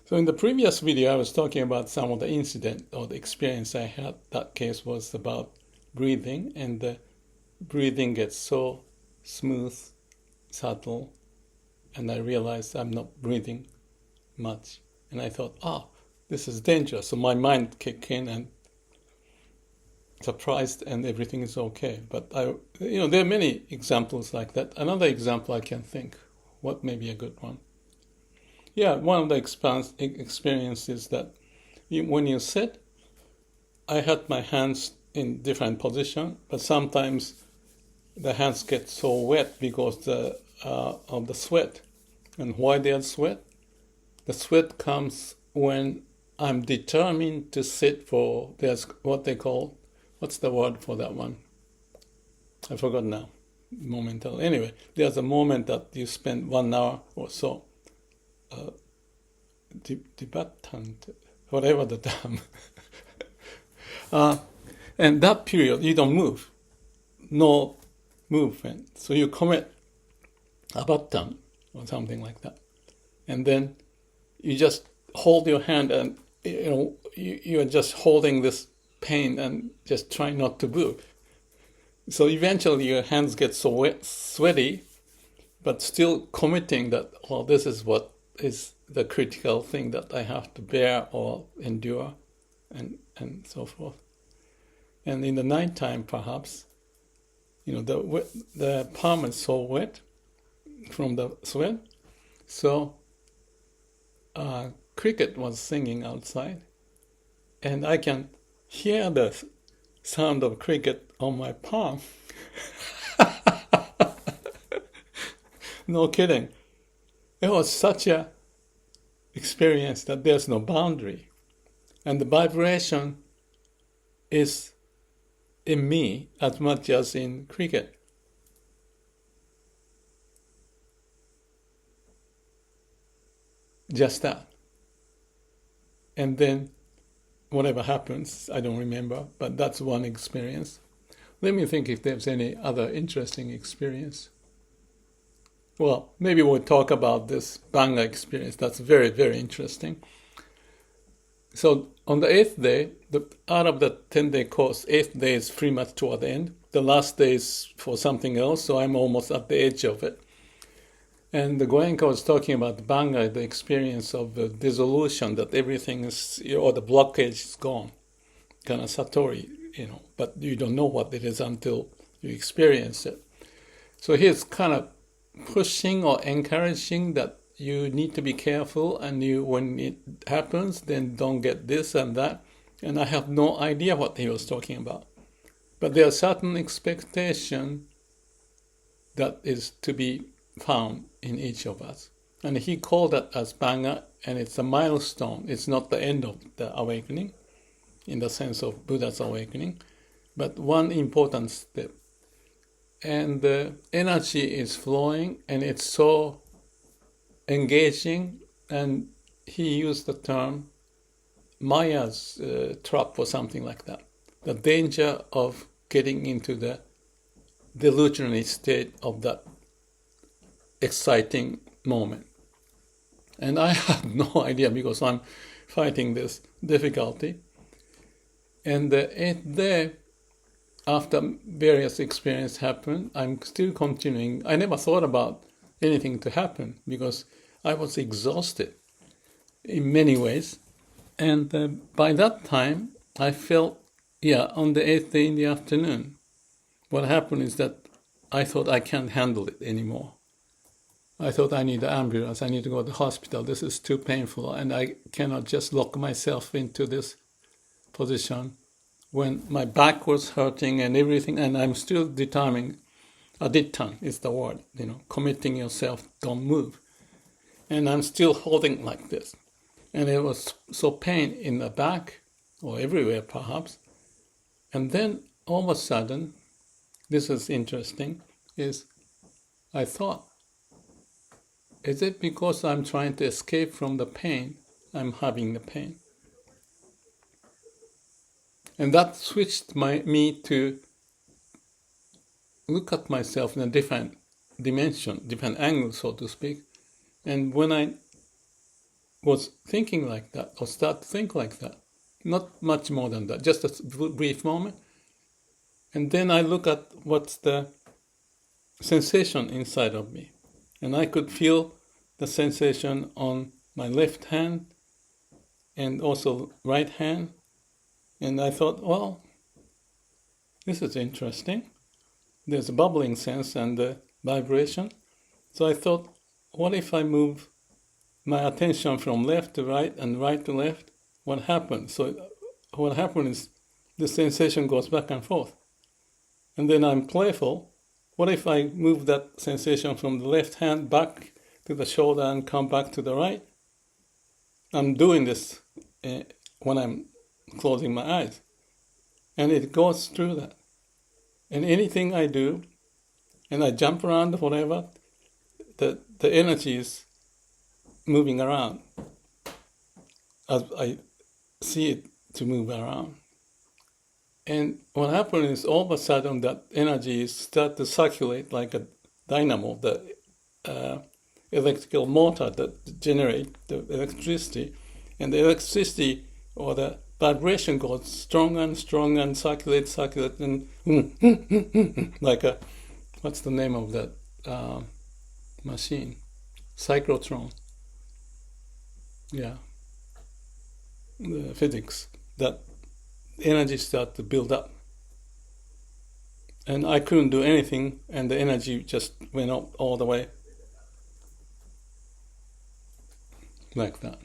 So in the previous video, I was talking about some of the incident or the experience I had. That case was about breathing, and the breathing gets so smooth, subtle, and I realized I'm not breathing much. And I thought, this is dangerous. So my mind kicked in and surprised, and everything is okay. But there are many examples like that. Another example I can think, what may be a good one? Yeah, one of the experiences that when you sit, I had my hands in different position, but sometimes the hands get so wet because of the sweat. And why they sweat? The sweat comes when I'm determined to sit for, there's what they call, what's the word for that one? I forgot now, momentarily. Anyway, there's a moment that you spend 1 hour or so debattant, whatever the term. And that period, you don't move. No movement. So you commit a button or something like that. And then you just hold your hand and, you're just holding this pain and just try not to move. So eventually your hands get so wet, sweaty, but still committing that, this is what is the critical thing that I have to bear or endure, and so forth. And in the nighttime, perhaps, the palm is so wet from the sweat. So cricket was singing outside, and I can hear the sound of cricket on my palm. No kidding. It was such a experience that there's no boundary. And the vibration is in me as much as in cricket. Just that. And then whatever happens, I don't remember, but that's one experience. Let me think if there's any other interesting experience. Well, maybe we'll talk about this Bangha experience. That's very, very interesting. So on the 8th day, out of the 10-day course, 8th day is pretty much toward the end. The last day is for something else, so I'm almost at the edge of it. And the Goenka was talking about the Bangha, the experience of the dissolution, that everything is, or the blockage is gone. Kind of satori, but you don't know what it is until you experience it. So he's kind of pushing or encouraging that you need to be careful, and when it happens, then don't get this and that. And I have no idea what he was talking about. But there are certain expectation that is to be found in each of us. And he called that as Bangha, and it's a milestone. It's not the end of the awakening, in the sense of Buddha's awakening, but one important step. And the energy is flowing, and it's so engaging, and he used the term Maya's trap or something like that. The danger of getting into the delusionary state of that exciting moment. And I have no idea because I'm fighting this difficulty. And the 8th day, after various experiences happen, I'm still continuing. I never thought about anything to happen because I was exhausted in many ways. And by that time, I felt, on the 8th day in the afternoon, what happened is that I thought I can't handle it anymore. I thought I need an ambulance, I need to go to the hospital, this is too painful, and I cannot just lock myself into this position when my back was hurting and everything, and I'm still determined. Adittan is the word, committing yourself, don't move. And I'm still holding like this. And it was so pain in the back, or everywhere perhaps. And then all of a sudden, this is interesting, is I thought, is it because I'm trying to escape from the pain, I'm having the pain? And that switched me to look at myself in a different dimension, different angle, so to speak. And when I was thinking like that, or start to think like that. Not much more than that, just a brief moment. And then I look at what's the sensation inside of me. And I could feel the sensation on my left hand and also right hand. And I thought, well, this is interesting. There's a bubbling sense and the vibration. So I thought, what if I move my attention from left to right and right to left? What happens? So what happens is the sensation goes back and forth. And then I'm playful. What if I move that sensation from the left hand back to the shoulder and come back to the right? I'm doing this when I'm closing my eyes. And it goes through that. And anything I do, and I jump around, whatever, the energy is moving around as I see it to move around. And what happens is all of a sudden that energy starts to circulate like a dynamo, the electrical motor that generates the electricity. And the electricity or the vibration goes stronger and stronger and circulates and like a, what's the name of that machine? Cyclotron. Yeah. The physics. That energy started to build up. And I couldn't do anything, and the energy just went up all the way. Like that.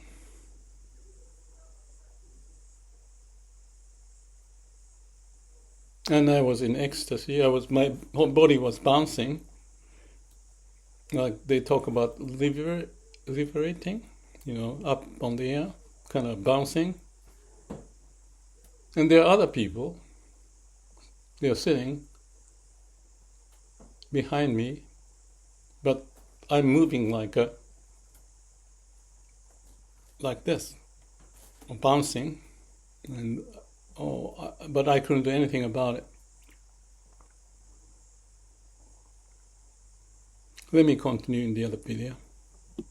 And I was in ecstasy. My whole body was bouncing. Like they talk about liberating, up on the air, kind of bouncing. And there are other people, they're sitting behind me, but I'm moving like this, bouncing, but I couldn't do anything about it. Let me continue in the other video.